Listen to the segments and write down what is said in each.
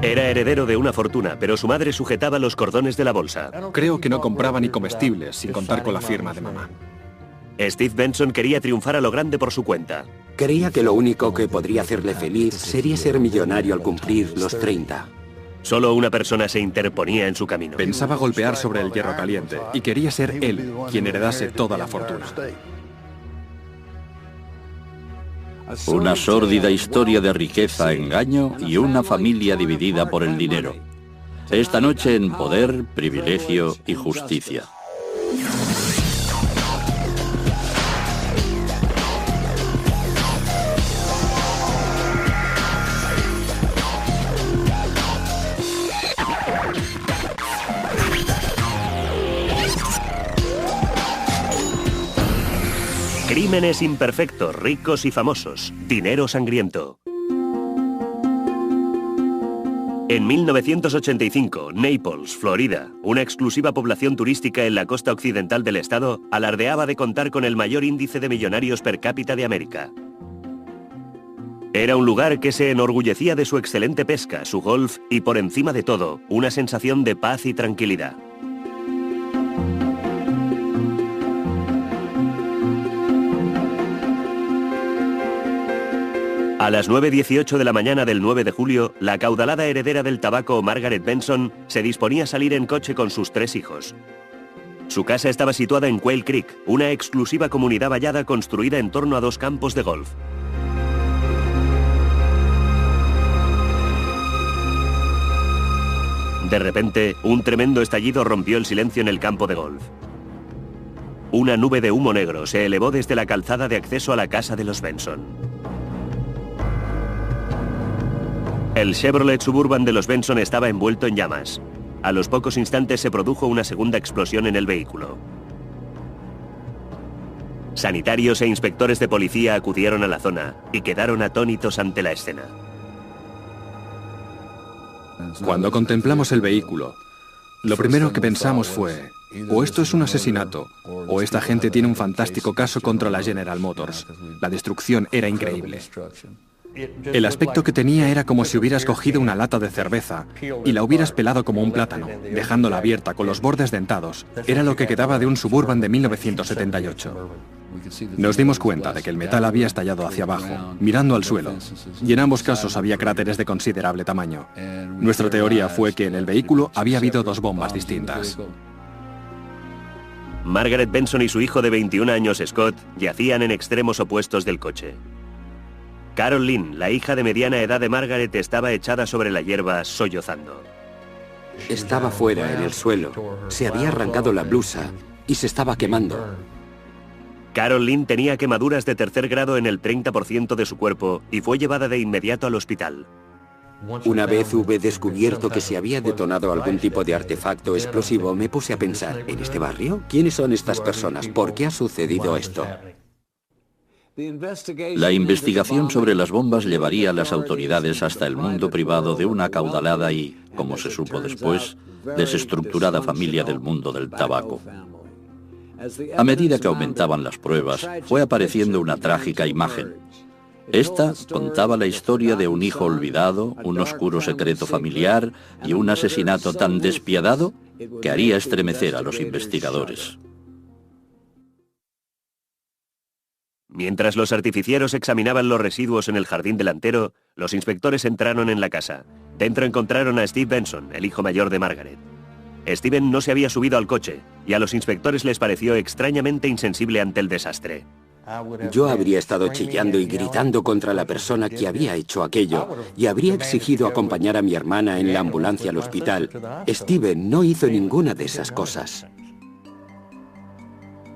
Era heredero de una fortuna, pero su madre sujetaba los cordones de la bolsa. Creo que no compraba ni comestibles, sin contar con la firma de mamá. Steve Benson quería triunfar a lo grande por su cuenta. Creía que lo único que podría hacerle feliz sería ser millonario al cumplir los 30. Solo una persona se interponía en su camino. Pensaba golpear sobre el hierro caliente y quería ser él quien heredase toda la fortuna. Una sórdida historia de riqueza, engaño y una familia dividida por el dinero. Esta noche en Poder, Privilegio y Justicia. Crímenes imperfectos, ricos y famosos. Dinero sangriento. En 1985, Naples, Florida, una exclusiva población turística en la costa occidental del estado, alardeaba de contar con el mayor índice de millonarios per cápita de América. Era un lugar que se enorgullecía de su excelente pesca, su golf y, por encima de todo, una sensación de paz y tranquilidad. A las 9:18 de la mañana del 9 de julio, la acaudalada heredera del tabaco Margaret Benson se disponía a salir en coche con sus 3 hijos. Su casa estaba situada en Quail Creek, una exclusiva comunidad vallada construida en torno a 2 campos de golf. De repente, un tremendo estallido rompió el silencio en el campo de golf. Una nube de humo negro se elevó desde la calzada de acceso a la casa de los Benson. El Chevrolet Suburban de los Benson estaba envuelto en llamas. A los pocos instantes se produjo una segunda explosión en el vehículo. Sanitarios e inspectores de policía acudieron a la zona y quedaron atónitos ante la escena. Cuando contemplamos el vehículo, lo primero que pensamos fue, o esto es un asesinato, o esta gente tiene un fantástico caso contra la General Motors. La destrucción era increíble. El aspecto que tenía era como si hubieras cogido una lata de cerveza y la hubieras pelado como un plátano, dejándola abierta con los bordes dentados. Era lo que quedaba de un Suburban de 1978. Nos dimos cuenta de que el metal había estallado hacia abajo, mirando al suelo, y en ambos casos había cráteres de considerable tamaño. Nuestra teoría fue que en el vehículo había habido 2 bombas distintas. Margaret Benson y su hijo de 21 años, Scott, yacían en extremos opuestos del coche. Carol Lynn, la hija de mediana edad de Margaret, estaba echada sobre la hierba, sollozando. Estaba fuera, en el suelo. Se había arrancado la blusa y se estaba quemando. Carol Lynn tenía quemaduras de 3er grado en el 30% de su cuerpo y fue llevada de inmediato al hospital. Una vez hube descubierto que se había detonado algún tipo de artefacto explosivo, me puse a pensar, ¿en este barrio? ¿Quiénes son estas personas? ¿Por qué ha sucedido esto? La investigación sobre las bombas llevaría a las autoridades hasta el mundo privado de una acaudalada y, como se supo después, desestructurada familia del mundo del tabaco. A medida que aumentaban las pruebas, fue apareciendo una trágica imagen. Esta contaba la historia de un hijo olvidado, un oscuro secreto familiar y un asesinato tan despiadado que haría estremecer a los investigadores. Mientras los artificieros examinaban los residuos en el jardín delantero, los inspectores entraron en la casa. Dentro encontraron a Steve Benson, el hijo mayor de Margaret. Steven no se había subido al coche, y a los inspectores les pareció extrañamente insensible ante el desastre. Yo habría estado chillando y gritando contra la persona que había hecho aquello, y habría exigido acompañar a mi hermana en la ambulancia al hospital. Steven no hizo ninguna de esas cosas.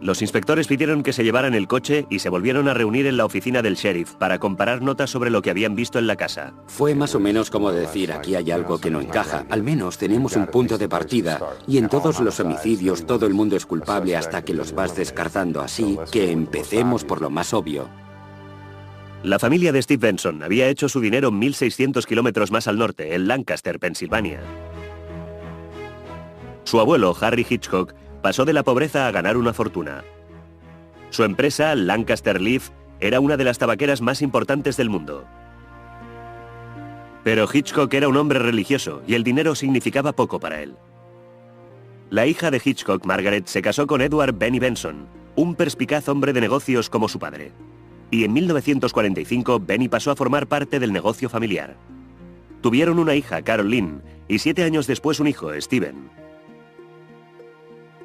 Los inspectores pidieron que se llevaran el coche y se volvieron a reunir en la oficina del sheriff para comparar notas sobre lo que habían visto en la casa. Fue más o menos como decir, aquí hay algo que no encaja. Al menos tenemos un punto de partida, y en todos los homicidios todo el mundo es culpable hasta que los vas descartando, así que empecemos por lo más obvio. La familia de Steve Benson había hecho su dinero 1.600 kilómetros más al norte, en Lancaster, Pensilvania. Su abuelo, Harry Hitchcock, pasó de la pobreza a ganar una fortuna. Su empresa, Lancaster Leaf, era una de las tabaqueras más importantes del mundo. Pero Hitchcock era un hombre religioso y el dinero significaba poco para él. La hija de Hitchcock, Margaret, se casó con Edward Benny Benson, un perspicaz hombre de negocios como su padre. Y en 1945 Benny pasó a formar parte del negocio familiar. Tuvieron una hija, Carol Lynn, y 7 años después un hijo, Steven.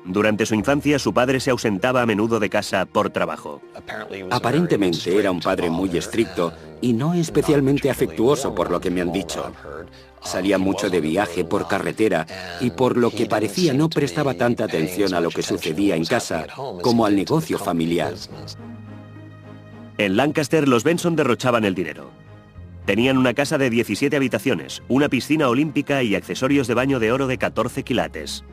Durante su infancia, su padre se ausentaba a menudo de casa por trabajo. Aparentemente era un padre muy estricto y no especialmente afectuoso, por lo que me han dicho. Salía mucho de viaje por carretera y por lo que parecía no prestaba tanta atención a lo que sucedía en casa como al negocio familiar. En Lancaster, los Benson derrochaban el dinero. Tenían una casa de 17 habitaciones, una piscina olímpica y accesorios de baño de oro de 14 quilates.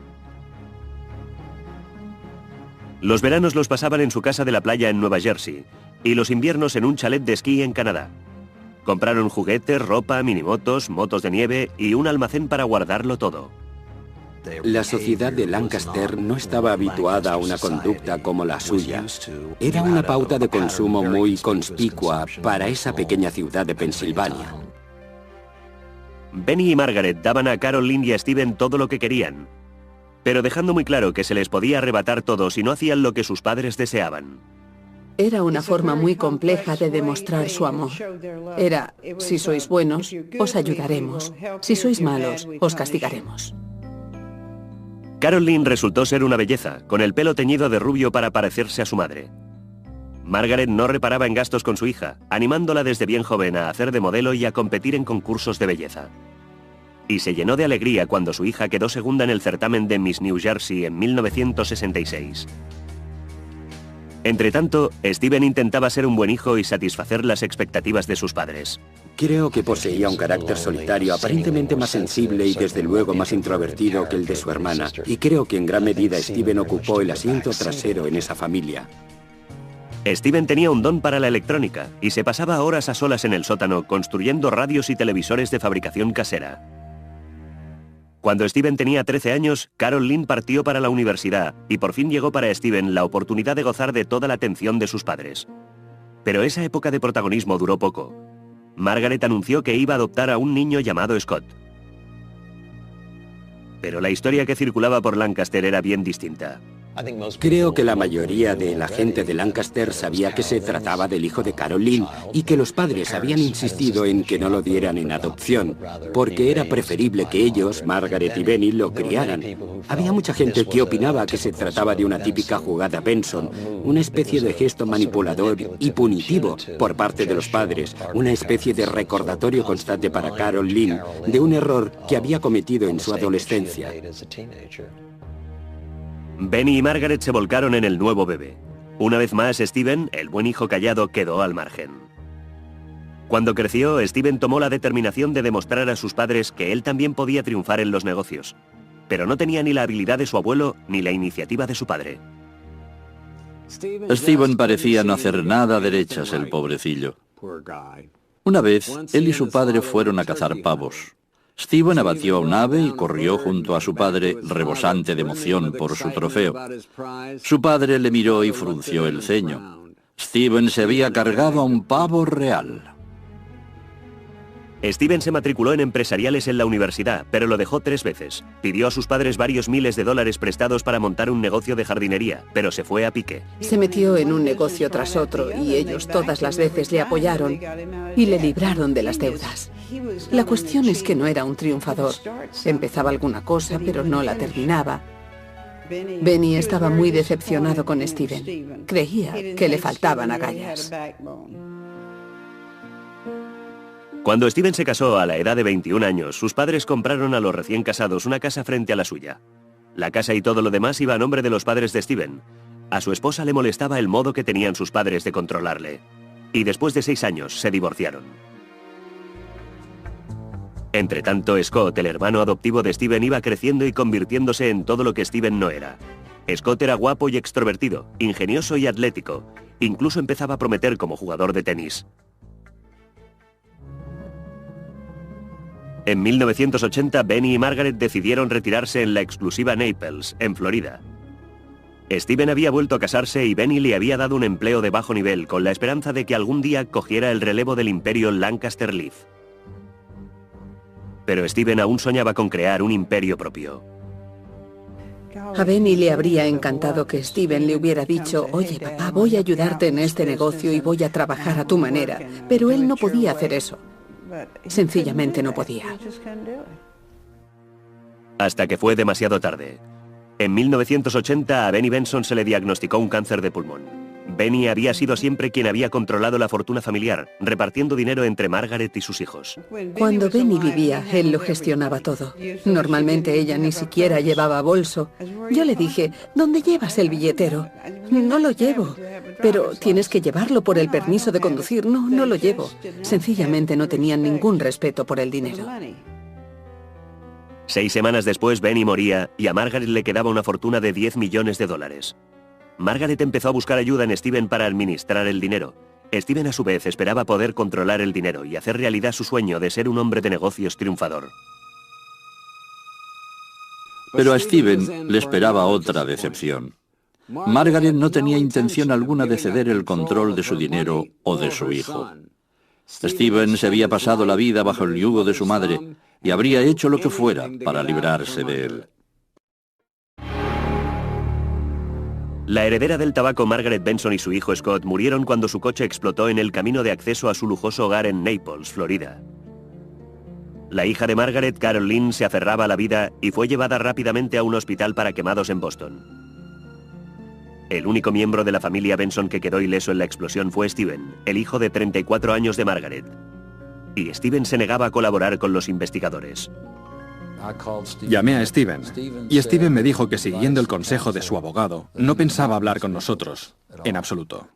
Los veranos los pasaban en su casa de la playa en Nueva Jersey y los inviernos en un chalet de esquí en Canadá. Compraron juguetes, ropa, minimotos, motos de nieve y un almacén para guardarlo todo. La sociedad de Lancaster no estaba habituada a una conducta como la suya. Era una pauta de consumo muy conspicua para esa pequeña ciudad de Pensilvania. Benny y Margaret daban a Carol Lynn y a Steven todo lo que querían, pero dejando muy claro que se les podía arrebatar todo si no hacían lo que sus padres deseaban. Era una forma muy compleja de demostrar su amor. Era, si sois buenos, os ayudaremos. Si sois malos, os castigaremos. Carol Lynn resultó ser una belleza, con el pelo teñido de rubio para parecerse a su madre. Margaret no reparaba en gastos con su hija, animándola desde bien joven a hacer de modelo y a competir en concursos de belleza. Y se llenó de alegría cuando su hija quedó segunda en el certamen de Miss New Jersey en 1966. Entretanto, Steven intentaba ser un buen hijo y satisfacer las expectativas de sus padres. Creo que poseía un carácter solitario, aparentemente más sensible y desde luego más introvertido que el de su hermana. Y creo que en gran medida Steven ocupó el asiento trasero en esa familia. Steven tenía un don para la electrónica y se pasaba horas a solas en el sótano construyendo radios y televisores de fabricación casera. Cuando Steven tenía 13 años, Carol Lynn partió para la universidad y por fin llegó para Steven la oportunidad de gozar de toda la atención de sus padres. Pero esa época de protagonismo duró poco. Margaret anunció que iba a adoptar a un niño llamado Scott. Pero la historia que circulaba por Lancaster era bien distinta. Creo que la mayoría de la gente de Lancaster sabía que se trataba del hijo de Carol Lynn y que los padres habían insistido en que no lo dieran en adopción, porque era preferible que ellos, Margaret y Benny, lo criaran. Había mucha gente que opinaba que se trataba de una típica jugada Benson, una especie de gesto manipulador y punitivo por parte de los padres, una especie de recordatorio constante para Carol Lynn de un error que había cometido en su adolescencia. Benny y Margaret se volcaron en el nuevo bebé. Una vez más, Steven, el buen hijo callado, quedó al margen. Cuando creció, Steven tomó la determinación de demostrar a sus padres que él también podía triunfar en los negocios, pero no tenía ni la habilidad de su abuelo ni la iniciativa de su padre. Steven parecía no hacer nada a derechas, el pobrecillo. Una vez, él y su padre fueron a cazar pavos. Steven abatió a un ave y corrió junto a su padre, rebosante de emoción por su trofeo. Su padre le miró y frunció el ceño. Steven se había cargado a un pavo real. Steven se matriculó en empresariales en la universidad, pero lo dejó 3 veces. Pidió a sus padres varios miles de dólares prestados para montar un negocio de jardinería, pero se fue a pique. Se metió en un negocio tras otro y ellos todas las veces le apoyaron y le libraron de las deudas. La cuestión es que no era un triunfador. Empezaba alguna cosa, pero no la terminaba. Benny estaba muy decepcionado con Steven. Creía que le faltaban agallas. Cuando Steven se casó a la edad de 21 años, sus padres compraron a los recién casados una casa frente a la suya. La casa y todo lo demás iba a nombre de los padres de Steven. A su esposa le molestaba el modo que tenían sus padres de controlarle. Y después de 6 años se divorciaron. Entretanto, Scott, el hermano adoptivo de Steven, iba creciendo y convirtiéndose en todo lo que Steven no era. Scott era guapo y extrovertido, ingenioso y atlético. Incluso empezaba a prometer como jugador de tenis. En 1980, Benny y Margaret decidieron retirarse en la exclusiva Naples, en Florida. Steven había vuelto a casarse y Benny le había dado un empleo de bajo nivel con la esperanza de que algún día cogiera el relevo del imperio Lancaster Leaf. Pero Steven aún soñaba con crear un imperio propio. A Benny le habría encantado que Steven le hubiera dicho: oye, papá, voy a ayudarte en este negocio y voy a trabajar a tu manera. Pero él no podía hacer eso. Sencillamente no podía. Hasta que fue demasiado tarde. En 1980 a Benny Benson se le diagnosticó un cáncer de pulmón. Benny había sido siempre quien había controlado la fortuna familiar, repartiendo dinero entre Margaret y sus hijos. Cuando Benny vivía, él lo gestionaba todo. Normalmente ella ni siquiera llevaba bolso. Yo le dije: ¿dónde llevas el billetero? No lo llevo. Pero tienes que llevarlo por el permiso de conducir. No, no lo llevo. Sencillamente no tenían ningún respeto por el dinero. 6 semanas después, Benny moría y a Margaret le quedaba una fortuna de $10 millones. Margaret empezó a buscar ayuda en Steven para administrar el dinero. Steven, a su vez, esperaba poder controlar el dinero y hacer realidad su sueño de ser un hombre de negocios triunfador. Pero a Steven le esperaba otra decepción. Margaret no tenía intención alguna de ceder el control de su dinero o de su hijo. Steven se había pasado la vida bajo el yugo de su madre y habría hecho lo que fuera para librarse de él. La heredera del tabaco Margaret Benson y su hijo Scott murieron cuando su coche explotó en el camino de acceso a su lujoso hogar en Naples, Florida. La hija de Margaret, Carol Lynn, se aferraba a la vida y fue llevada rápidamente a un hospital para quemados en Boston. El único miembro de la familia Benson que quedó ileso en la explosión fue Steven, el hijo de 34 años de Margaret. Y Steven se negaba a colaborar con los investigadores. Llamé a Steven, y Steven me dijo que, siguiendo el consejo de su abogado, no pensaba hablar con nosotros, en absoluto.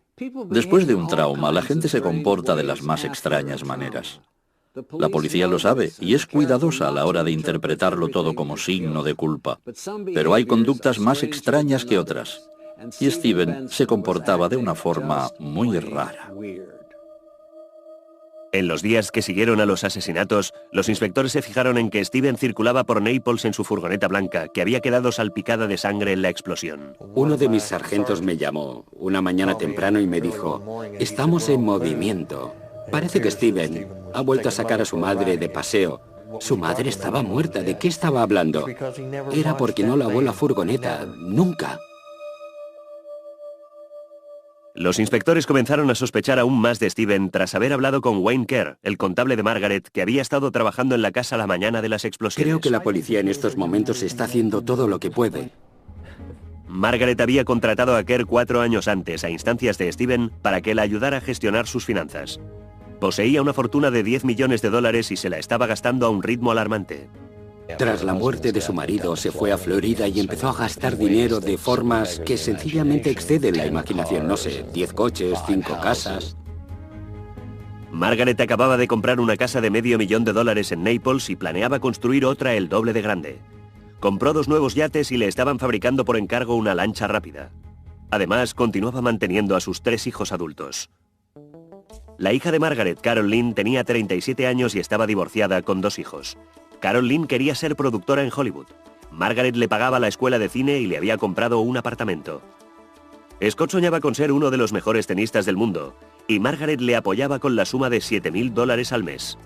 Después de un trauma, la gente se comporta de las más extrañas maneras. La policía lo sabe y es cuidadosa a la hora de interpretarlo todo como signo de culpa. Pero hay conductas más extrañas que otras. Y Steven se comportaba de una forma muy rara. En los días que siguieron a los asesinatos, los inspectores se fijaron en que Steven circulaba por Naples en su furgoneta blanca, que había quedado salpicada de sangre en la explosión. Uno de mis sargentos me llamó una mañana temprano y me dijo: estamos en movimiento. Parece que Steven ha vuelto a sacar a su madre de paseo. Su madre estaba muerta. ¿De qué estaba hablando? Era porque no lavó la furgoneta. Nunca. Los inspectores comenzaron a sospechar aún más de Steven tras haber hablado con Wayne Kerr, el contable de Margaret, que había estado trabajando en la casa la mañana de las explosiones. Creo que la policía en estos momentos está haciendo todo lo que puede. Margaret había contratado a Kerr 4 años antes, a instancias de Steven, para que la ayudara a gestionar sus finanzas. Poseía una fortuna de $10 millones y se la estaba gastando a un ritmo alarmante. Tras la muerte de su marido, se fue a Florida y empezó a gastar dinero de formas que sencillamente exceden la imaginación. No sé, 10 coches, 5 casas. Margaret acababa de comprar una casa de $500,000 en Naples y planeaba construir otra el doble de grande. Compró 2 nuevos yates y le estaban fabricando por encargo una lancha rápida. Además, continuaba manteniendo a sus 3 hijos adultos. La hija de Margaret, Carol Lynn, tenía 37 años y estaba divorciada con 2 hijos. Carol Lynn quería ser productora en Hollywood. Margaret le pagaba la escuela de cine y le había comprado un apartamento. Scott soñaba con ser uno de los mejores tenistas del mundo, y Margaret le apoyaba con la suma de $7,000 al mes.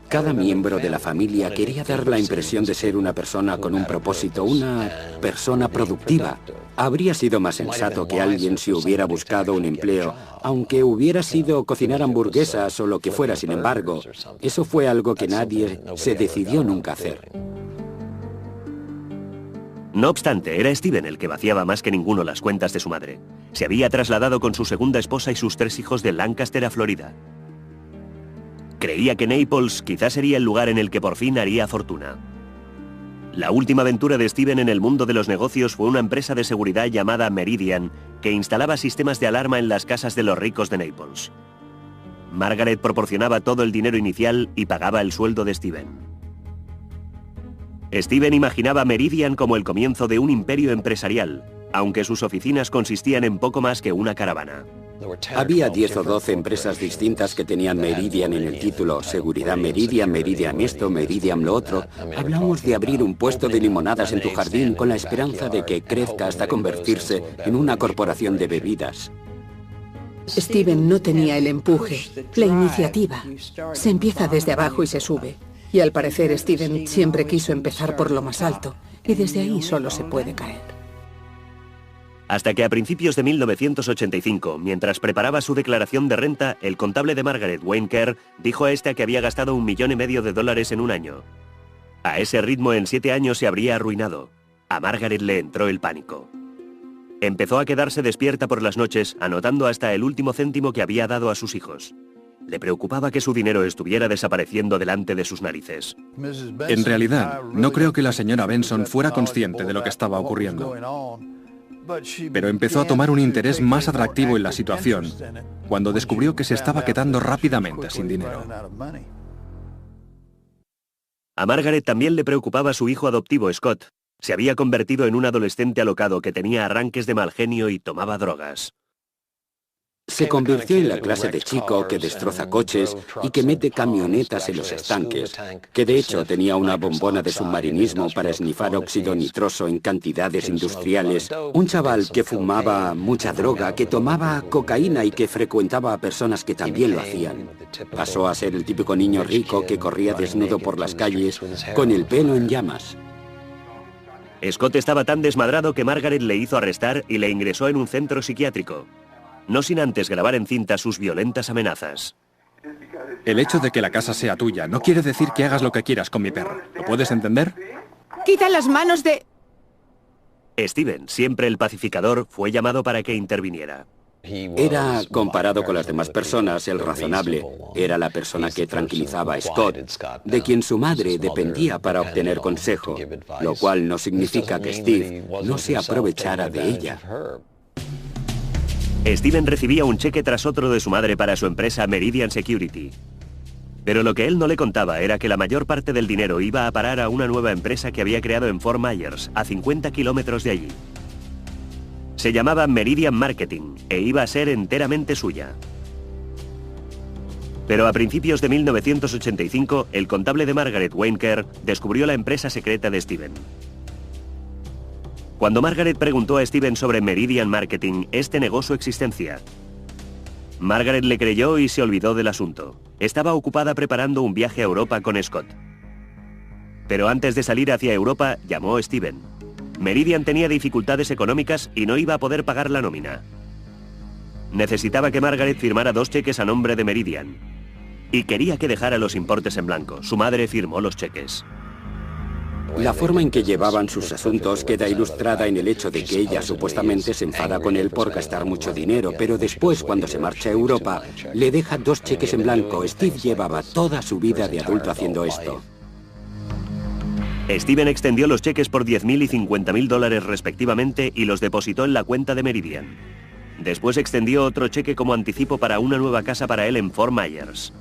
Cada miembro de la familia quería dar la impresión de ser una persona con un propósito, una persona productiva. Habría sido más sensato que alguien se hubiera buscado un empleo, aunque hubiera sido cocinar hamburguesas o lo que fuera. Sin embargo, eso fue algo que nadie se decidió nunca hacer. No obstante, era Steven el que vaciaba más que ninguno las cuentas de su madre. Se había trasladado con su segunda esposa y sus 3 hijos de Lancaster a Florida. Creía que Naples quizás sería el lugar en el que por fin haría fortuna. La última aventura de Steven en el mundo de los negocios fue una empresa de seguridad llamada Meridian, que instalaba sistemas de alarma en las casas de los ricos de Naples. Margaret proporcionaba todo el dinero inicial y pagaba el sueldo de Steven. Steven imaginaba Meridian como el comienzo de un imperio empresarial, aunque sus oficinas consistían en poco más que una caravana. Había 10 o 12 empresas distintas que tenían Meridian en el título. Seguridad Meridian, Meridian esto, Meridian lo otro. Hablamos de abrir un puesto de limonadas en tu jardín con la esperanza de que crezca hasta convertirse en una corporación de bebidas. Steven no tenía el empuje, la iniciativa. Se empieza desde abajo y se sube. Y al parecer Steven siempre quiso empezar por lo más alto, y desde ahí solo se puede caer. Hasta que a principios de 1985, mientras preparaba su declaración de renta, el contable de Margaret, Wayne Kerr, dijo a esta que había gastado $1,5 millones en un año. A ese ritmo, en 7 años se habría arruinado. A Margaret le entró el pánico. Empezó a quedarse despierta por las noches, anotando hasta el último céntimo que había dado a sus hijos. Le preocupaba que su dinero estuviera desapareciendo delante de sus narices. En realidad, no creo que la señora Benson fuera consciente de lo que estaba ocurriendo. Pero empezó a tomar un interés más atractivo en la situación cuando descubrió que se estaba quedando rápidamente sin dinero. A Margaret también le preocupaba su hijo adoptivo, Scott. Se había convertido en un adolescente alocado que tenía arranques de mal genio y tomaba drogas. Se convirtió en la clase de chico que destroza coches y que mete camionetas en los estanques, que de hecho tenía una bombona de submarinismo para esnifar óxido nitroso en cantidades industriales, un chaval que fumaba mucha droga, que tomaba cocaína y que frecuentaba a personas que también lo hacían. Pasó a ser el típico niño rico que corría desnudo por las calles con el pelo en llamas. Scott estaba tan desmadrado que Margaret le hizo arrestar y le ingresó en un centro psiquiátrico. No sin antes grabar en cinta sus violentas amenazas. El hecho de que la casa sea tuya no quiere decir que hagas lo que quieras con mi perro. ¿Lo puedes entender? ¡Quita las manos de...! Steven, siempre el pacificador, fue llamado para que interviniera. Era, comparado con las demás personas, el razonable. Era la persona que tranquilizaba a Scott, de quien su madre dependía para obtener consejo, lo cual no significa que Steve no se aprovechara de ella. Steven recibía un cheque tras otro de su madre para su empresa Meridian Security. Pero lo que él no le contaba era que la mayor parte del dinero iba a parar a una nueva empresa que había creado en Fort Myers, a 50 kilómetros de allí. Se llamaba Meridian Marketing e iba a ser enteramente suya. Pero a principios de 1985, el contable de Margaret, Wayne Kerr, descubrió la empresa secreta de Steven. Cuando Margaret preguntó a Steven sobre Meridian Marketing, este negó su existencia. Margaret le creyó y se olvidó del asunto. Estaba ocupada preparando un viaje a Europa con Scott. Pero antes de salir hacia Europa, llamó a Steven. Meridian tenía dificultades económicas y no iba a poder pagar la nómina. Necesitaba que Margaret firmara 2 cheques a nombre de Meridian. Y quería que dejara los importes en blanco. Su madre firmó los cheques. La forma en que llevaban sus asuntos queda ilustrada en el hecho de que ella supuestamente se enfada con él por gastar mucho dinero, pero después, cuando se marcha a Europa, le deja 2 cheques en blanco. Steve llevaba toda su vida de adulto haciendo esto. Steven extendió los cheques por $10,000 y $50,000 respectivamente y los depositó en la cuenta de Meridian. Después extendió otro cheque como anticipo para una nueva casa para él en Fort Myers.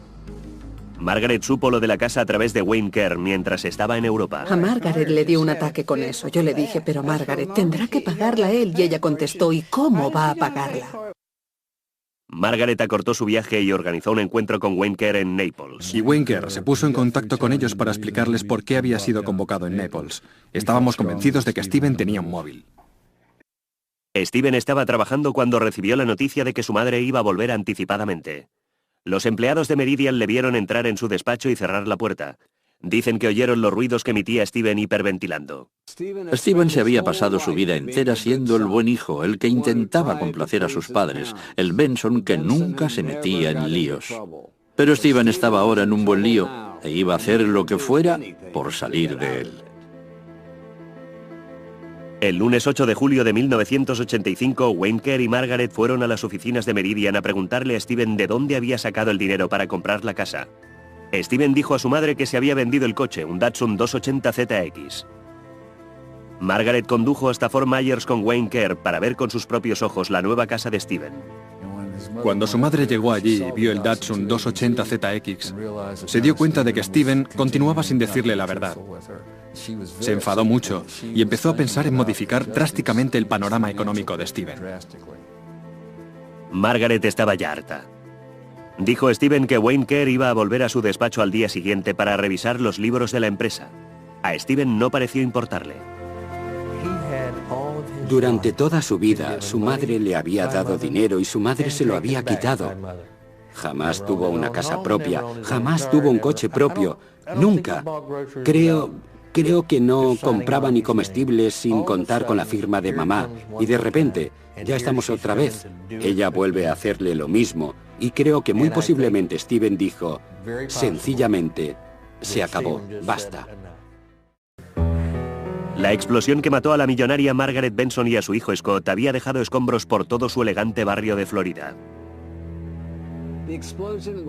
Margaret supo lo de la casa a través de Wayne Kerr mientras estaba en Europa. A Margaret le dio un ataque con eso. Yo le dije, pero Margaret, tendrá que pagarla él. Y ella contestó, ¿y cómo va a pagarla? Margaret acortó su viaje y organizó un encuentro con Wayne Kerr en Naples. Y Wayne Kerr se puso en contacto con ellos para explicarles por qué había sido convocado en Naples. Estábamos convencidos de que Steven tenía un móvil. Steven estaba trabajando cuando recibió la noticia de que su madre iba a volver anticipadamente. Los empleados de Meridian le vieron entrar en su despacho y cerrar la puerta. Dicen que oyeron los ruidos que emitía Steven hiperventilando. Steven se había pasado su vida entera siendo el buen hijo, el que intentaba complacer a sus padres, el Benson que nunca se metía en líos. Pero Steven estaba ahora en un buen lío e iba a hacer lo que fuera por salir de él. El lunes 8 de julio de 1985, Wayne Kerr y Margaret fueron a las oficinas de Meridian a preguntarle a Steven de dónde había sacado el dinero para comprar la casa. Steven dijo a su madre que se había vendido el coche, un Datsun 280 ZX. Margaret condujo hasta Fort Myers con Wayne Kerr para ver con sus propios ojos la nueva casa de Steven. Cuando su madre llegó allí y vio el Datsun 280 ZX, se dio cuenta de que Steven continuaba sin decirle la verdad. Se enfadó mucho y empezó a pensar en modificar drásticamente el panorama económico de Steven. Margaret estaba ya harta. Dijo Steven que Wayne Kerr iba a volver a su despacho al día siguiente para revisar los libros de la empresa. A Steven no pareció importarle. Durante toda su vida, su madre le había dado dinero y su madre se lo había quitado. Jamás tuvo una casa propia, jamás tuvo un coche propio, nunca. Creo que no compraba ni comestibles sin contar con la firma de mamá. Y de repente, ya estamos otra vez. Ella vuelve a hacerle lo mismo. Y creo que muy posiblemente Steven dijo, sencillamente, se acabó, basta. La explosión que mató a la millonaria Margaret Benson y a su hijo Scott había dejado escombros por todo su elegante barrio de Florida.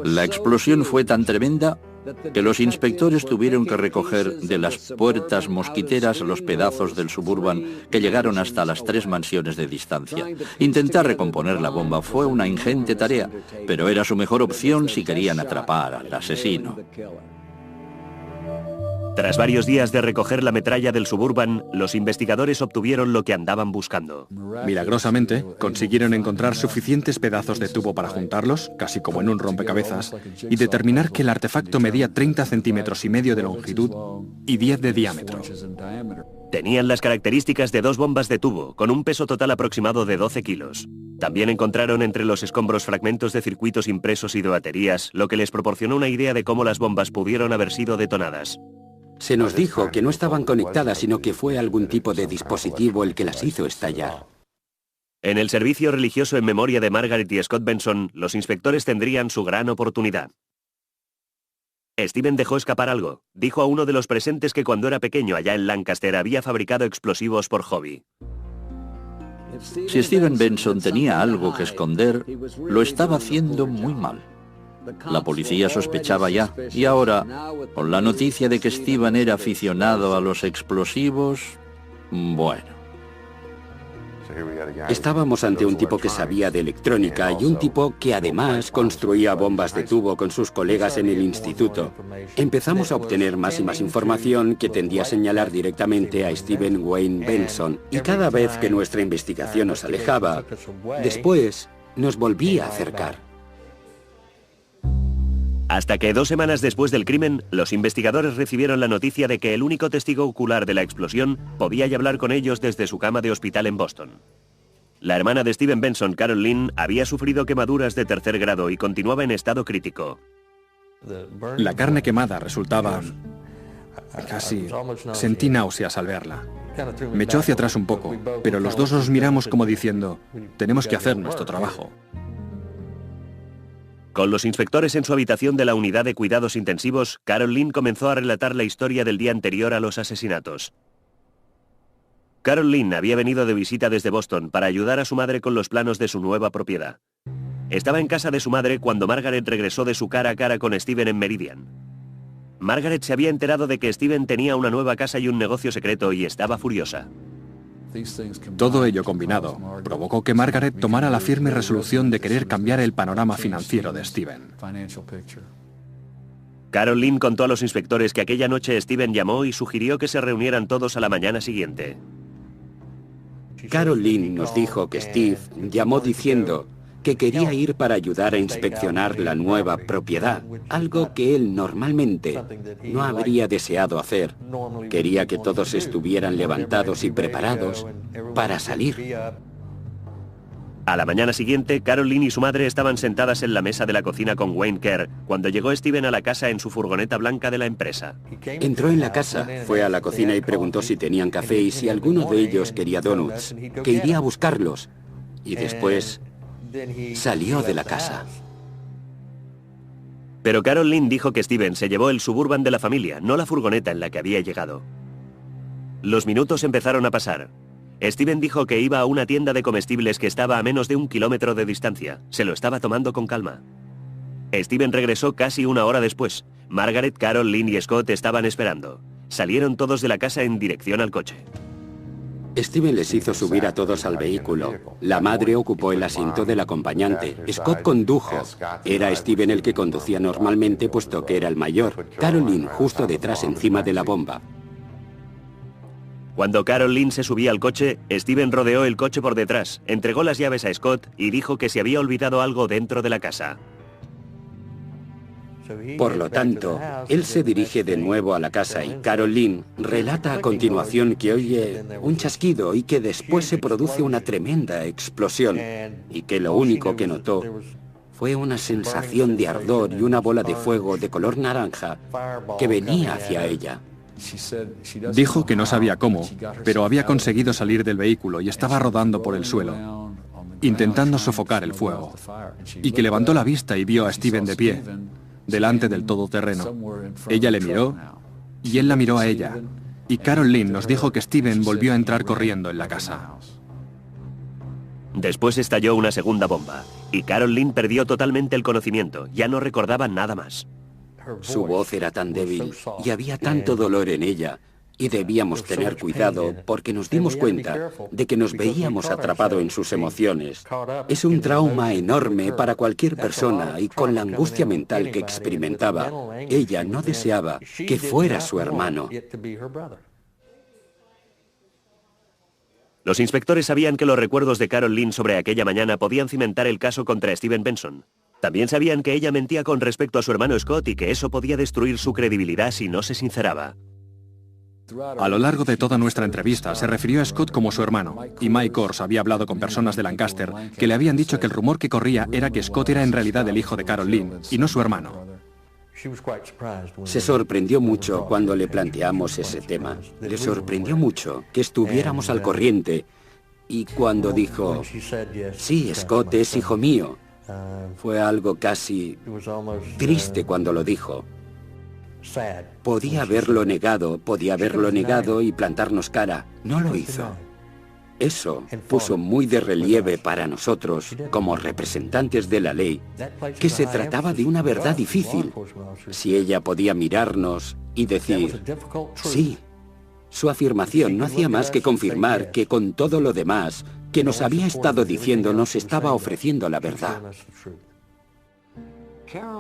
La explosión fue tan tremenda que los inspectores tuvieron que recoger de las puertas mosquiteras los pedazos del Suburban que llegaron hasta las 3 mansiones de distancia. Intentar recomponer la bomba fue una ingente tarea, pero era su mejor opción si querían atrapar al asesino. Tras varios días de recoger la metralla del Suburban, los investigadores obtuvieron lo que andaban buscando. Milagrosamente, consiguieron encontrar suficientes pedazos de tubo para juntarlos, casi como en un rompecabezas, y determinar que el artefacto medía 30 centímetros y medio de longitud y 10 de diámetro. Tenían las características de 2 bombas de tubo, con un peso total aproximado de 12 kilos. También encontraron entre los escombros fragmentos de circuitos impresos y de baterías, lo que les proporcionó una idea de cómo las bombas pudieron haber sido detonadas. Se nos dijo que no estaban conectadas, sino que fue algún tipo de dispositivo el que las hizo estallar. En el servicio religioso en memoria de Margaret y Scott Benson, los inspectores tendrían su gran oportunidad. Steven dejó escapar algo. Dijo a uno de los presentes que cuando era pequeño allá en Lancaster había fabricado explosivos por hobby. Si Steven Benson tenía algo que esconder, lo estaba haciendo muy mal. La policía sospechaba ya, y ahora, con la noticia de que Steven era aficionado a los explosivos, bueno. Estábamos ante un tipo que sabía de electrónica y un tipo que además construía bombas de tubo con sus colegas en el instituto. Empezamos a obtener más y más información que tendía a señalar directamente a Steven Wayne Benson, y cada vez que nuestra investigación nos alejaba, después nos volvía a acercar. Hasta que 2 semanas después del crimen, los investigadores recibieron la noticia de que el único testigo ocular de la explosión podía hablar con ellos desde su cama de hospital en Boston. La hermana de Steven Benson, Carol Lynn, había sufrido quemaduras de 3er grado y continuaba en estado crítico. La carne quemada resultaba... casi... sentí náuseas al verla. Me echó hacia atrás un poco, pero los dos nos miramos como diciendo, tenemos que hacer nuestro trabajo. Con los inspectores en su habitación de la unidad de cuidados intensivos, Carol Lynn comenzó a relatar la historia del día anterior a los asesinatos. Carol Lynn había venido de visita desde Boston para ayudar a su madre con los planos de su nueva propiedad. Estaba en casa de su madre cuando Margaret regresó de su cara a cara con Steven en Meridian. Margaret se había enterado de que Steven tenía una nueva casa y un negocio secreto y estaba furiosa. Todo ello combinado provocó que Margaret tomara la firme resolución de querer cambiar el panorama financiero de Steven. Carol Lynn contó a los inspectores que aquella noche Steven llamó y sugirió que se reunieran todos a la mañana siguiente. Carol Lynn nos dijo que Steve llamó diciendo que quería ir para ayudar a inspeccionar la nueva propiedad, algo que él normalmente no habría deseado hacer. Quería que todos estuvieran levantados y preparados para salir. A la mañana siguiente, Carol Lynn y su madre estaban sentadas en la mesa de la cocina con Wayne Kerr cuando llegó Steven a la casa en su furgoneta blanca de la empresa. Entró en la casa, fue a la cocina y preguntó si tenían café y si alguno de ellos quería donuts, que iría a buscarlos. Y después salió de la casa. Pero Carol Lynn dijo que Steven se llevó el Suburban de la familia, no la furgoneta en la que había llegado. Los minutos empezaron a pasar. Steven dijo que iba a una tienda de comestibles que estaba a menos de 1 kilómetro de distancia. Se lo estaba tomando con calma. Steven regresó casi 1 hora después. Margaret, Carol, Lynn y Scott estaban esperando. Salieron todos de la casa en dirección al coche. Steven les hizo subir a todos al vehículo. La madre ocupó el asiento del acompañante. Scott condujo. Era Steven el que conducía normalmente, puesto que era el mayor. Carol Lynn justo detrás, encima de la bomba. Cuando Carol Lynn se subía al coche, Steven rodeó el coche por detrás, entregó las llaves a Scott y dijo que se había olvidado algo dentro de la casa. Por lo tanto, él se dirige de nuevo a la casa y Carol Lynn relata a continuación que oye un chasquido y que después se produce una tremenda explosión y que lo único que notó fue una sensación de ardor y una bola de fuego de color naranja que venía hacia ella. Dijo que no sabía cómo, pero había conseguido salir del vehículo y estaba rodando por el suelo, intentando sofocar el fuego, y que levantó la vista y vio a Steven de pie, delante del todoterreno. Ella le miró y él la miró a ella, y Carol Lynn nos dijo que Steven volvió a entrar corriendo en la casa. Después estalló una segunda bomba, y Carol Lynn perdió totalmente el conocimiento, ya no recordaba nada más. Su voz era tan débil y había tanto dolor en ella, y debíamos tener cuidado porque nos dimos cuenta de que nos veíamos atrapados en sus emociones. Es un trauma enorme para cualquier persona y con la angustia mental que experimentaba, ella no deseaba que fuera su hermano. Los inspectores sabían que los recuerdos de Carol Lynn sobre aquella mañana podían cimentar el caso contra Steven Benson. También sabían que ella mentía con respecto a su hermano Scott y que eso podía destruir su credibilidad si no se sinceraba. A lo largo de toda nuestra entrevista se refirió a Scott como su hermano, y Mike Kors había hablado con personas de Lancaster que le habían dicho que el rumor que corría era que Scott era en realidad el hijo de Carol Lynn y no su hermano. Se sorprendió mucho cuando le planteamos ese tema. Le sorprendió mucho que estuviéramos al corriente, y cuando dijo, sí, Scott es hijo mío, fue algo casi triste cuando lo dijo. Podía haberlo negado y plantarnos cara. No lo hizo. Eso puso muy de relieve para nosotros, como representantes de la ley, que se trataba de una verdad difícil. Si ella podía mirarnos y decir, sí, su afirmación no hacía más que confirmar que con todo lo demás que nos había estado diciendo nos estaba ofreciendo la verdad.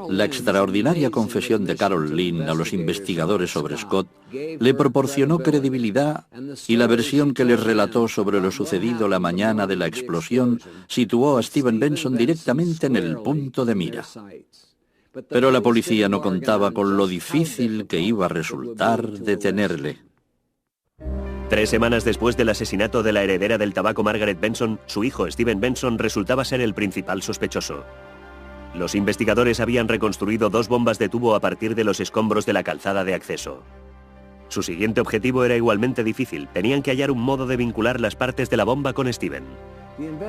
La extraordinaria confesión de Carol Lynn a los investigadores sobre Scott le proporcionó credibilidad, y la versión que les relató sobre lo sucedido la mañana de la explosión situó a Steven Benson directamente en el punto de mira. Pero la policía no contaba con lo difícil que iba a resultar detenerle. 3 semanas después del asesinato de la heredera del tabaco Margaret Benson, su hijo Steven Benson resultaba ser el principal sospechoso. Los investigadores habían reconstruido 2 bombas de tubo a partir de los escombros de la calzada de acceso. Su siguiente objetivo era igualmente difícil. Tenían que hallar un modo de vincular las partes de la bomba con Steven.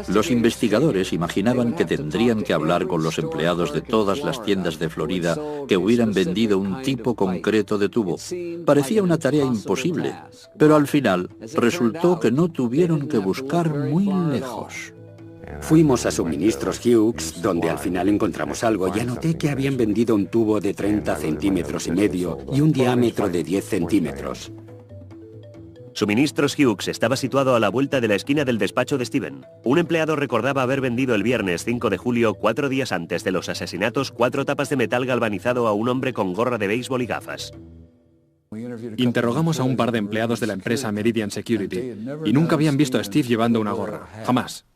Los investigadores imaginaban que tendrían que hablar con los empleados de todas las tiendas de Florida que hubieran vendido un tipo concreto de tubo. Parecía una tarea imposible, pero al final resultó que no tuvieron que buscar muy lejos. Fuimos a Suministros Hughes, donde al final encontramos algo, y anoté que habían vendido un tubo de 30 centímetros y medio y un diámetro de 10 centímetros. Suministros Hughes estaba situado a la vuelta de la esquina del despacho de Steven. Un empleado recordaba haber vendido el viernes 5 de julio, 4 días antes de los asesinatos, 4 tapas de metal galvanizado a un hombre con gorra de béisbol y gafas. Interrogamos a un par de empleados de la empresa Meridian Security y nunca habían visto a Steve llevando una gorra, jamás.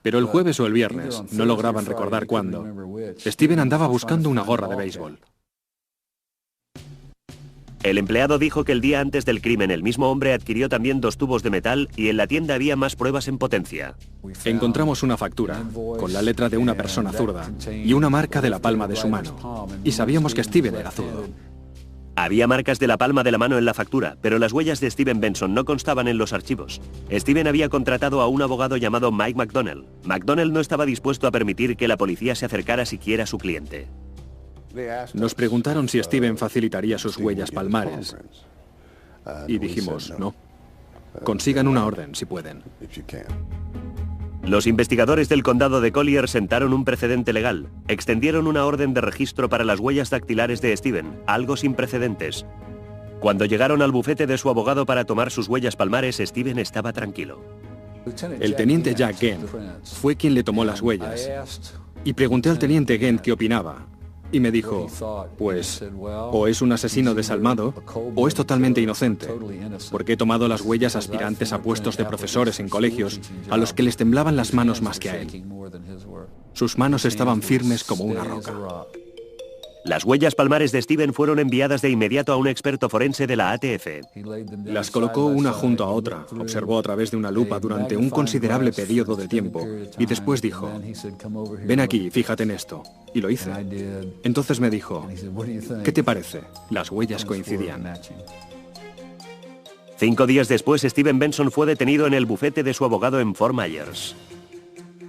Pero el jueves o el viernes, no lograban recordar cuándo, Steven andaba buscando una gorra de béisbol. El empleado dijo que el día antes del crimen el mismo hombre adquirió también 2 tubos de metal y en la tienda había más pruebas en potencia. Encontramos una factura, con la letra de una persona zurda y una marca de la palma de su mano, y sabíamos que Steven era zurdo. Había marcas de la palma de la mano en la factura, pero las huellas de Steven Benson no constaban en los archivos. Steven había contratado a un abogado llamado Mike McDonnell. McDonnell no estaba dispuesto a permitir que la policía se acercara siquiera a su cliente. Nos preguntaron si Steven facilitaría sus huellas palmares. Y dijimos, no. Consigan una orden, si pueden. Los investigadores del condado de Collier sentaron un precedente legal. Extendieron una orden de registro para las huellas dactilares de Steven, algo sin precedentes. Cuando llegaron al bufete de su abogado para tomar sus huellas palmares, Steven estaba tranquilo. El teniente Jack Gent fue quien le tomó las huellas. Y pregunté al teniente Gent qué opinaba. Y me dijo, pues, o es un asesino desalmado, o es totalmente inocente, porque he tomado las huellas a aspirantes a puestos de profesores en colegios, a los que les temblaban las manos más que a él. Sus manos estaban firmes como una roca. Las huellas palmares de Steven fueron enviadas de inmediato a un experto forense de la ATF. Las colocó una junto a otra, observó a través de una lupa durante un considerable periodo de tiempo y después dijo, ven aquí, fíjate en esto. Y lo hice. Entonces me dijo, ¿qué te parece? Las huellas coincidían. 5 días después, Steven Benson fue detenido en el bufete de su abogado en Fort Myers.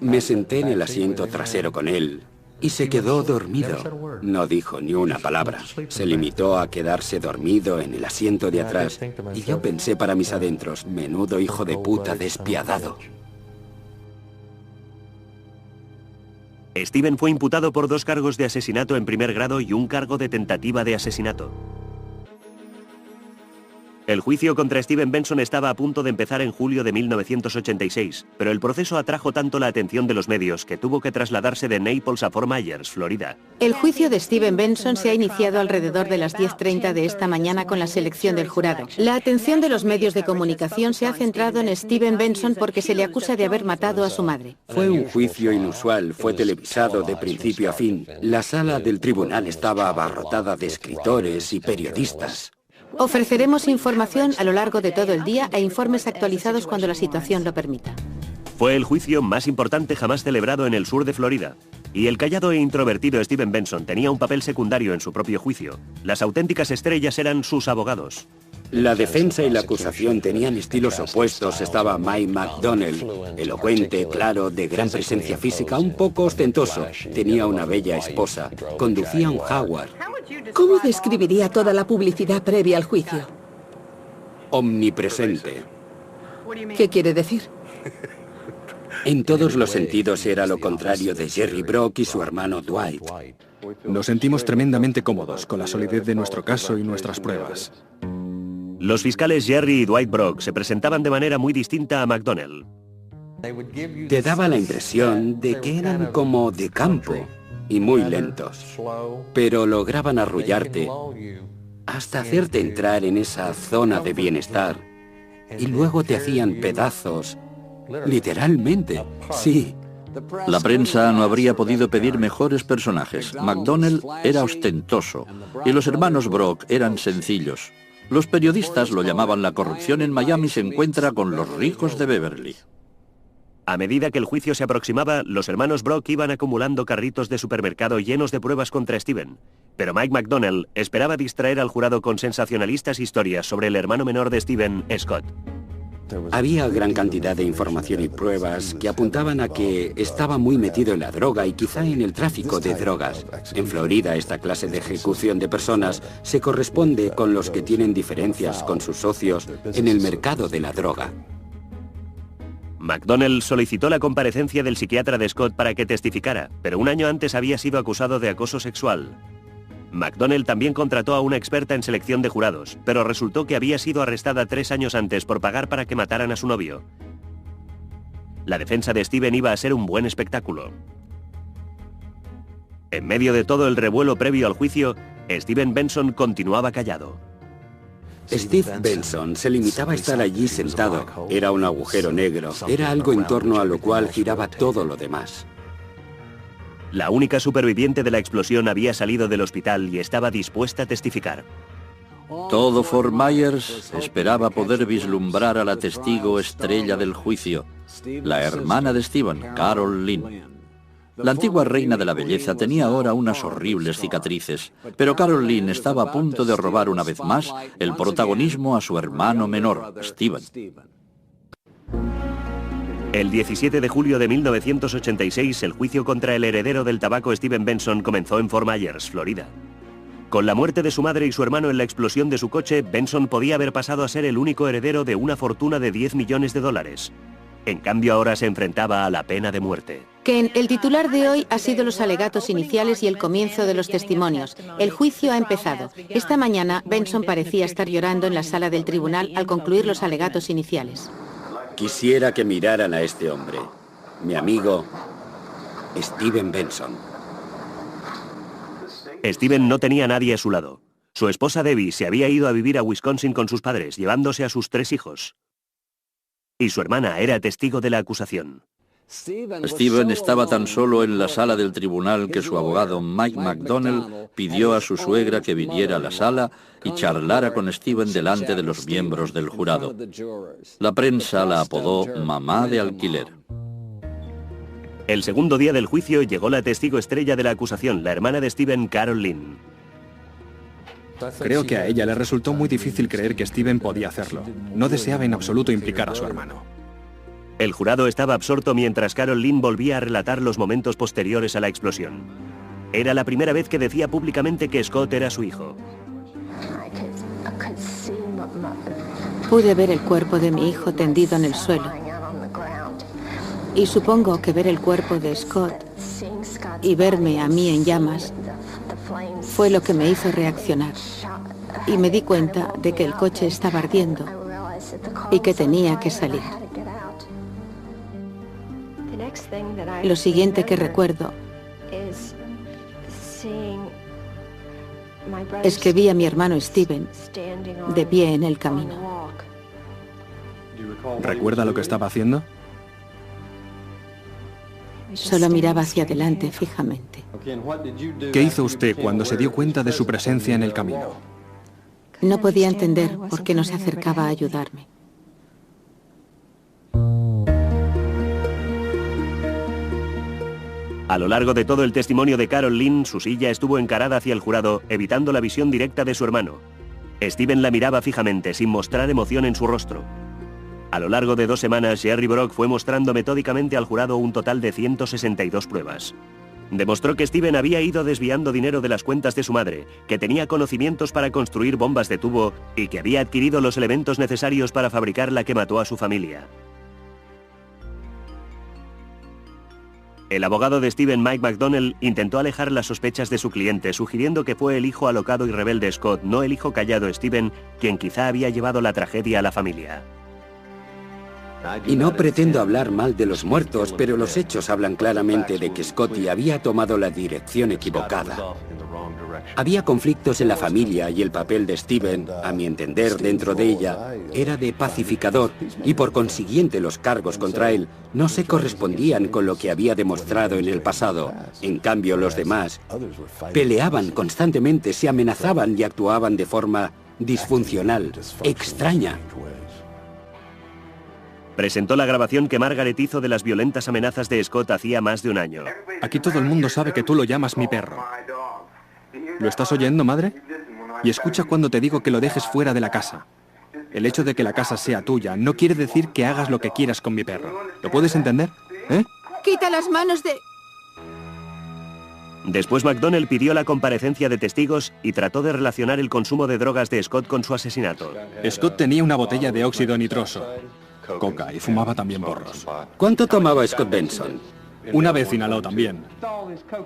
Me senté en el asiento trasero con él y se quedó dormido. No dijo ni una palabra. Se limitó a quedarse dormido en el asiento de atrás. Y yo pensé para mis adentros, menudo hijo de puta despiadado. Steven fue imputado por 2 cargos de asesinato en primer grado y un cargo de tentativa de asesinato. El juicio contra Steven Benson estaba a punto de empezar en julio de 1986, pero el proceso atrajo tanto la atención de los medios que tuvo que trasladarse de Naples a Fort Myers, Florida. El juicio de Steven Benson se ha iniciado alrededor de las 10:30 de esta mañana con la selección del jurado. La atención de los medios de comunicación se ha centrado en Steven Benson porque se le acusa de haber matado a su madre. Fue un juicio inusual, fue televisado de principio a fin. La sala del tribunal estaba abarrotada de escritores y periodistas. Ofreceremos información a lo largo de todo el día e informes actualizados cuando la situación lo permita. Fue el juicio más importante jamás celebrado en el sur de Florida. Y el callado e introvertido Steven Benson tenía un papel secundario en su propio juicio. Las auténticas estrellas eran sus abogados. La defensa y la acusación tenían estilos opuestos. Estaba Mike McDonnell, elocuente, claro, de gran presencia física, un poco ostentoso. Tenía una bella esposa. Conducía un Jaguar. ¿Cómo describiría toda la publicidad previa al juicio? Omnipresente. ¿Qué quiere decir? En todos los sentidos era lo contrario de Jerry Brock y su hermano Dwight. Nos sentimos tremendamente cómodos con la solidez de nuestro caso y nuestras pruebas. Los fiscales Jerry y Dwight Brock se presentaban de manera muy distinta a McDonnell. Te daba la impresión de que eran como de campo y muy lentos, pero lograban arrullarte hasta hacerte entrar en esa zona de bienestar y luego te hacían pedazos, literalmente, sí. La prensa no habría podido pedir mejores personajes. McDonnell era ostentoso y los hermanos Brock eran sencillos. Los periodistas lo llamaban la corrupción en Miami se encuentra con los ricos de Beverly. A medida que el juicio se aproximaba, los hermanos Brock iban acumulando carritos de supermercado llenos de pruebas contra Steven. Pero Mike McDonnell esperaba distraer al jurado con sensacionalistas historias sobre el hermano menor de Steven, Scott. Había gran cantidad de información y pruebas que apuntaban a que estaba muy metido en la droga y quizá en el tráfico de drogas. En Florida, esta clase de ejecución de personas se corresponde con los que tienen diferencias con sus socios en el mercado de la droga. McDonnell solicitó la comparecencia del psiquiatra de Scott para que testificara, pero un año antes había sido acusado de acoso sexual. McDonnell también contrató a una experta en selección de jurados, pero resultó que había sido arrestada 3 años antes por pagar para que mataran a su novio. La defensa de Steven iba a ser un buen espectáculo. En medio de todo el revuelo previo al juicio, Steven Benson continuaba callado. Steve Benson se limitaba a estar allí sentado. Era un agujero negro. Era algo en torno a lo cual giraba todo lo demás. La única superviviente de la explosión había salido del hospital y estaba dispuesta a testificar. Todo Fort Myers esperaba poder vislumbrar a la testigo estrella del juicio, la hermana de Steven, Carol Lynn. La antigua reina de la belleza tenía ahora unas horribles cicatrices, pero Carol Lynn estaba a punto de robar una vez más el protagonismo a su hermano menor, Steven. El 17 de julio de 1986, el juicio contra el heredero del tabaco Steven Benson comenzó en Fort Myers, Florida. Con la muerte de su madre y su hermano en la explosión de su coche, Benson podía haber pasado a ser el único heredero de una fortuna de $10 millones. En cambio, ahora se enfrentaba a la pena de muerte. Ken, el titular de hoy ha sido los alegatos iniciales y el comienzo de los testimonios. El juicio ha empezado. Esta mañana, Benson parecía estar llorando en la sala del tribunal al concluir los alegatos iniciales. Quisiera que miraran a este hombre, mi amigo Steven Benson. Steven no tenía a nadie a su lado. Su esposa Debbie se había ido a vivir a Wisconsin con sus padres, llevándose a sus 3 hijos. Y su hermana era testigo de la acusación. Steven estaba tan solo en la sala del tribunal que su abogado Mike McDonnell pidió a su suegra que viniera a la sala y charlara con Steven delante de los miembros del jurado. La prensa la apodó Mamá de Alquiler. El segundo día del juicio llegó la testigo estrella de la acusación, la hermana de Steven, Carol Lynn. Creo que a ella le resultó muy difícil creer que Steven podía hacerlo. No deseaba en absoluto implicar a su hermano. El jurado estaba absorto mientras Carol Lynn volvía a relatar los momentos posteriores a la explosión. Era la primera vez que decía públicamente que Scott era su hijo. Pude ver el cuerpo de mi hijo tendido en el suelo. Y supongo que ver el cuerpo de Scott y verme a mí en llamas fue lo que me hizo reaccionar. Y me di cuenta de que el coche estaba ardiendo y que tenía que salir. Lo siguiente que recuerdo es que vi a mi hermano Steven de pie en el camino. ¿Recuerda lo que estaba haciendo? Solo miraba hacia adelante fijamente. ¿Qué hizo usted cuando se dio cuenta de su presencia en el camino? No podía entender por qué no se acercaba a ayudarme. A lo largo de todo el testimonio de Carol Lynn, su silla estuvo encarada hacia el jurado, evitando la visión directa de su hermano. Steven la miraba fijamente, sin mostrar emoción en su rostro. A lo largo de 2 semanas, Jerry Brock fue mostrando metódicamente al jurado un total de 162 pruebas. Demostró que Steven había ido desviando dinero de las cuentas de su madre, que tenía conocimientos para construir bombas de tubo y que había adquirido los elementos necesarios para fabricar la que mató a su familia. El abogado de Steven, Mike McDonnell, intentó alejar las sospechas de su cliente, sugiriendo que fue el hijo alocado y rebelde Scott, no el hijo callado Steven, quien quizá había llevado la tragedia a la familia. Y no pretendo hablar mal de los muertos, pero los hechos hablan claramente de que Scotty había tomado la dirección equivocada. Había conflictos en la familia y el papel de Steven, a mi entender, dentro de ella, era de pacificador y por consiguiente los cargos contra él no se correspondían con lo que había demostrado en el pasado. En cambio, los demás peleaban constantemente, se amenazaban y actuaban de forma disfuncional, extraña. Presentó la grabación que Margaret hizo de las violentas amenazas de Scott hacía más de un año. Aquí todo el mundo sabe que tú lo llamas mi perro. ¿Lo estás oyendo, madre? Y escucha cuando te digo que lo dejes fuera de la casa. El hecho de que la casa sea tuya no quiere decir que hagas lo que quieras con mi perro. ¿Lo puedes entender? ¿Eh? ¡Quita las manos de...! Después McDonnell pidió la comparecencia de testigos y trató de relacionar el consumo de drogas de Scott con su asesinato. Scott tenía una botella de óxido nitroso, coca, y fumaba también porros. ¿Cuánto tomaba Scott Benson? Una vez inhaló también.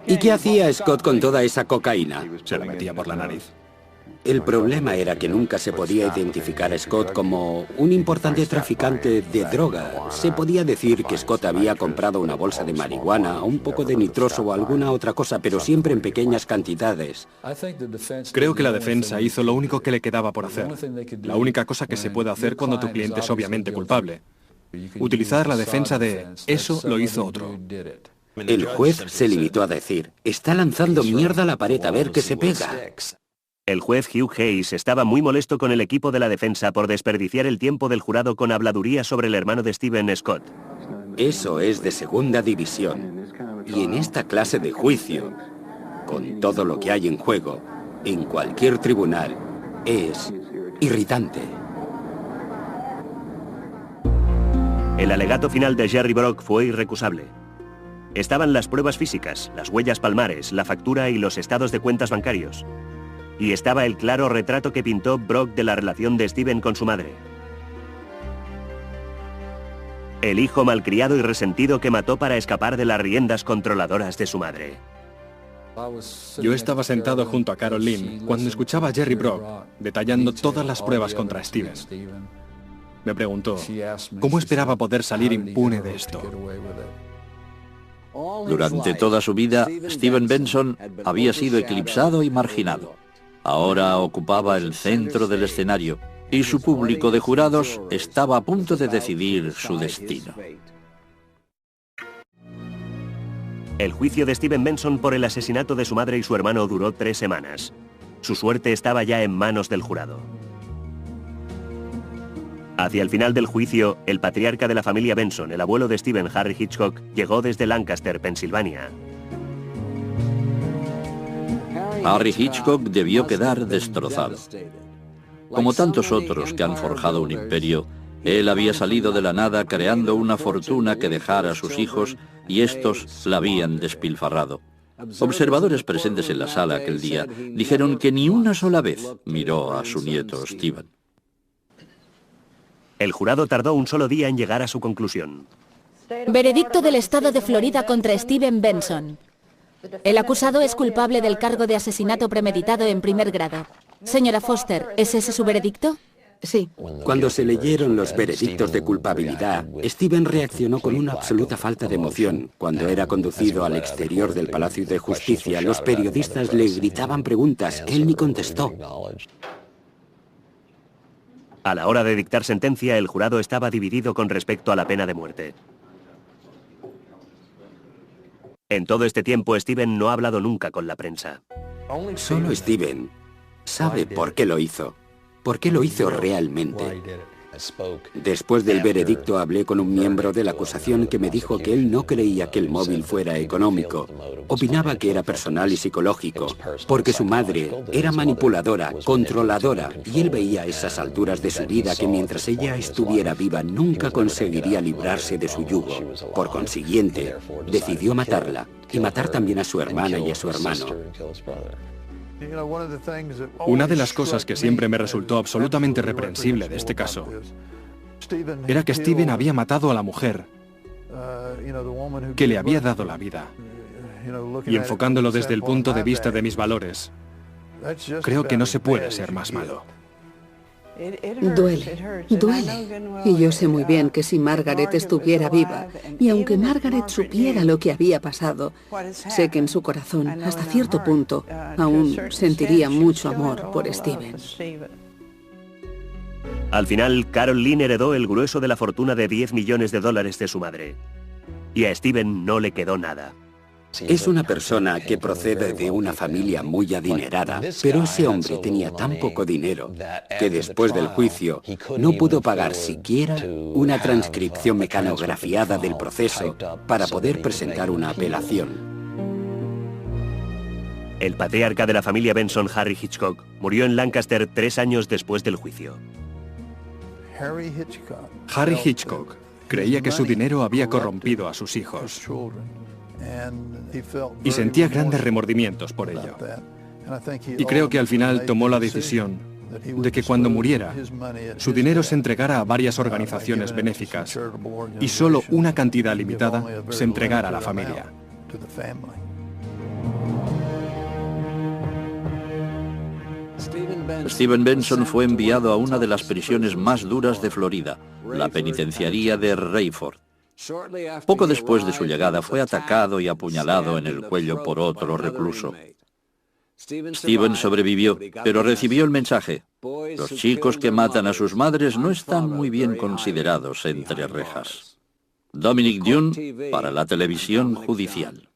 ¿Y qué hacía Scott con toda esa cocaína? Se la metía por la nariz. El problema era que nunca se podía identificar a Scott como un importante traficante de droga. Se podía decir que Scott había comprado una bolsa de marihuana, un poco de nitroso o alguna otra cosa, pero siempre en pequeñas cantidades. Creo que la defensa hizo lo único que le quedaba por hacer. La única cosa que se puede hacer cuando tu cliente es obviamente culpable. Utilizar la defensa de «eso lo hizo otro». El juez se limitó a decir «está lanzando mierda a la pared a ver qué se pega». El juez Hugh Hayes estaba muy molesto con el equipo de la defensa por desperdiciar el tiempo del jurado con habladuría sobre el hermano de Steven, Scott. Eso es de segunda división. Y en esta clase de juicio, con todo lo que hay en juego, en cualquier tribunal, es irritante. El alegato final de Jerry Brock fue irrecusable. Estaban las pruebas físicas, las huellas palmares, la factura y los estados de cuentas bancarios. Y estaba el claro retrato que pintó Brock de la relación de Steven con su madre. El hijo malcriado y resentido que mató para escapar de las riendas controladoras de su madre. Yo estaba sentado junto a Carol Lynn cuando escuchaba a Jerry Brock detallando todas las pruebas contra Steven. Me preguntó cómo esperaba poder salir impune de esto. Durante toda su vida, Steven Benson había sido eclipsado y marginado. Ahora ocupaba el centro del escenario y su público de jurados estaba a punto de decidir su destino. El juicio de Steven Benson por el asesinato de su madre y su hermano duró 3 semanas. Su suerte estaba ya en manos del jurado. Hacia el final del juicio, el patriarca de la familia Benson, el abuelo de Steven, Harry Hitchcock, llegó desde Lancaster, Pensilvania. Harry Hitchcock debió quedar destrozado. Como tantos otros que han forjado un imperio, él había salido de la nada creando una fortuna que dejara a sus hijos y estos la habían despilfarrado. Observadores presentes en la sala aquel día dijeron que ni una sola vez miró a su nieto Steven. El jurado tardó un solo día en llegar a su conclusión. Veredicto del Estado de Florida contra Steven Benson. El acusado es culpable del cargo de asesinato premeditado en primer grado. Señora Foster, ¿es ese su veredicto? Sí. Cuando se leyeron los veredictos de culpabilidad, Steven reaccionó con una absoluta falta de emoción. Cuando era conducido al exterior del Palacio de Justicia, los periodistas le gritaban preguntas. Él ni contestó. A la hora de dictar sentencia, el jurado estaba dividido con respecto a la pena de muerte. En todo este tiempo, Steven no ha hablado nunca con la prensa. Solo Steven sabe por qué lo hizo. ¿Por qué lo hizo realmente? Después del veredicto hablé con un miembro de la acusación que me dijo que él no creía que el móvil fuera económico. Opinaba que era personal y psicológico, porque su madre era manipuladora, controladora, y él veía a esas alturas de su vida que mientras ella estuviera viva nunca conseguiría librarse de su yugo. Por consiguiente, decidió matarla, y matar también a su hermana y a su hermano. Una de las cosas que siempre me resultó absolutamente reprensible de este caso era que Steven había matado a la mujer que le había dado la vida. Y enfocándolo desde el punto de vista de mis valores, creo que no se puede ser más malo. Duele, duele. Y yo sé muy bien que si Margaret estuviera viva, y aunque Margaret supiera lo que había pasado, sé que en su corazón, hasta cierto punto, aún sentiría mucho amor por Steven. Al final, Carol Lynn heredó el grueso de la fortuna de $10 millones de su madre. Y a Steven no le quedó nada. Es una persona que procede de una familia muy adinerada, pero ese hombre tenía tan poco dinero que después del juicio no pudo pagar siquiera una transcripción mecanografiada del proceso para poder presentar una apelación. El patriarca de la familia Benson, Harry Hitchcock, murió en Lancaster 3 años después del juicio. Harry Hitchcock creía que su dinero había corrompido a sus hijos y sentía grandes remordimientos por ello. Y creo que al final tomó la decisión de que cuando muriera, su dinero se entregara a varias organizaciones benéficas y solo una cantidad limitada se entregara a la familia. Steven Benson fue enviado a una de las prisiones más duras de Florida, la penitenciaría de Rayford. Poco después de su llegada fue atacado y apuñalado en el cuello por otro recluso. Steven sobrevivió, pero recibió el mensaje: los chicos que matan a sus madres no están muy bien considerados entre rejas. Dominic Dunne para la televisión judicial.